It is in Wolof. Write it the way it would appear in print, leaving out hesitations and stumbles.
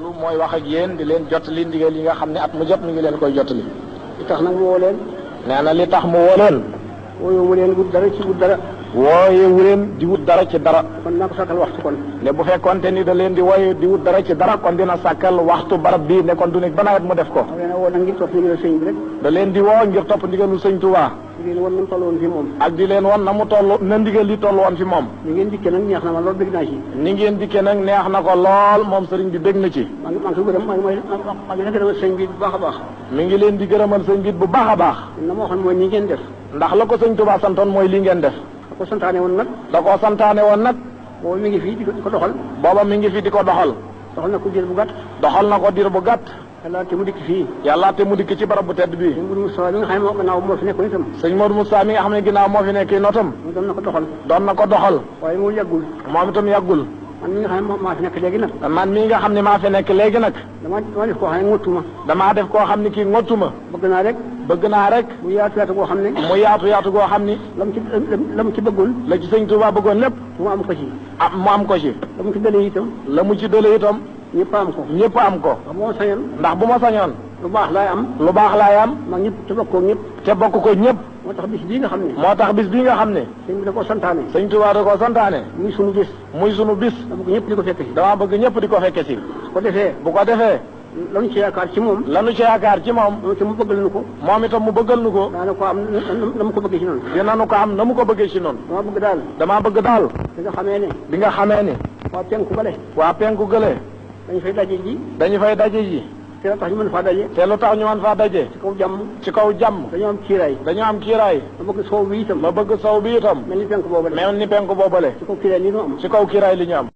lu mooy wax ak yéen di leen jottali ndigal yi nga xam ne at mu jot mi ngi leen koy jottali. li tax nag mu woo leen. nee na li tax mu woo leen. wooyewu leen wut dara ci wut dara. wooyewu leen di wut dara ci dara. kon naa ko sàkkal waxtu kon. ne bu fekkonte ni da leen di wooye di wut dara ci dara kon dina sàkkal waxtu barab bii ne kon du nekk ba nawet mu def ko. da leen a woo nag ngir topp ndigalu sëñ bi rek. da leen di woo ngir topp ndigalu sëñ Tuubaa. di leen won na mu toll woon fi moom. ak di leen won na mu toll na ndigal li toll woon fi moom. ni ngeen dikkee nag neex na ma lool bëgg naa ci. ni ngeen dikkee nag neex na ko lool moom sëriñ bi bég na ci. maa ngi ko gërëm maa ngi leen gërëmal sëñ bi bu baax a baax. mi ngi leen di gërëmal sëñ bi bu baax a baax. na ma waxoon mooy nii ngeen def. ndax la ko sëñ Tuubaa santoon mooy lii ngeen def. da ko santaane woon nag. da koo santaane woon nag. booba mi ngi fii di ko doxal. booba mi ngi fi di ko doxal. doxal na ko diir bu gàtt. doxal na ko diir bu gàtt. yàlla te mu dikk fii. yàlla te mu dikk ci barab bu tedd bii. sëñ Modou Moustapha mi nga xam ne moo gannaaw moo fi nekkoon itam. sëñ Modou Moustapha mi nga xam ne ginnaaw moo fi nekk notam. doon na ko doxal. doon na ko doxal. waaye moo yàggul. moom itam yàggul. man mi nga xam ne maa fi nekk léegi nag. man mii nga xam ne maa fi nekk léegi nag. damaa def koo xam ne ngottuma. damaa def koo xam ne kii ngottuma. bëgg naa rek. bëgg naa rek. mu yaatu yaatu goo xam ne. mu yaatu yaatu goo xam ni. la mu ci bëggul. la ci sëñ Tuubaa bëggoon lépp. mu am ko ci. mu am ko ci. la mu ci dëlee itam. la mu ci dëlee itam. ñëpp am ko. ñëpp am ko. ndax bu ma sañoon. ndax bu ma sañoon. lu baax laay am. lu baax laay am. mag ñëpp te bokkoo ñëpp. te bokk ko ñëpp. moo tax bis bii nga xam ne. moo tax bis bii nga xam ne. sëñ bi da koo santaane. sëñ Tuubaa da koo santaane. muy sunu bis. muy sunu bis. dama bëgg ñëpp di ko fekke si. dama bëgg ñëpp di ko fekke si. su ko defee. bu ko defee. lanu ci yaakaar ci moom. lanu ci yaakaar ci moom. moom itam mu bëggal nu ko. moom itam mu bëggal nu ko. daana ko am na mu ko bëggee ci noonu. dinañu ko am na mu ko bëggee ci noonu. dama bëgg daal. damaa bëgg daal. bi nga xamee ne. bi nga xamee ni. waa penku bale. waa penku gële. dañu fay daje ji. dañu fay daje ji. te lu tax ñu mën faa daje. te lu tax ñu mën faa daje. ci kaw jàmm. ci kaw jàmm. dañoo am kiiraay. dañoo am kiiraay. ma bëgg soow bi itam. ma bëgg sow bi itam. mel ni penku boobale. mel ni penku boobale. ci kaw kiiraay li ñu am. ci kaw kiiraay li ñu am.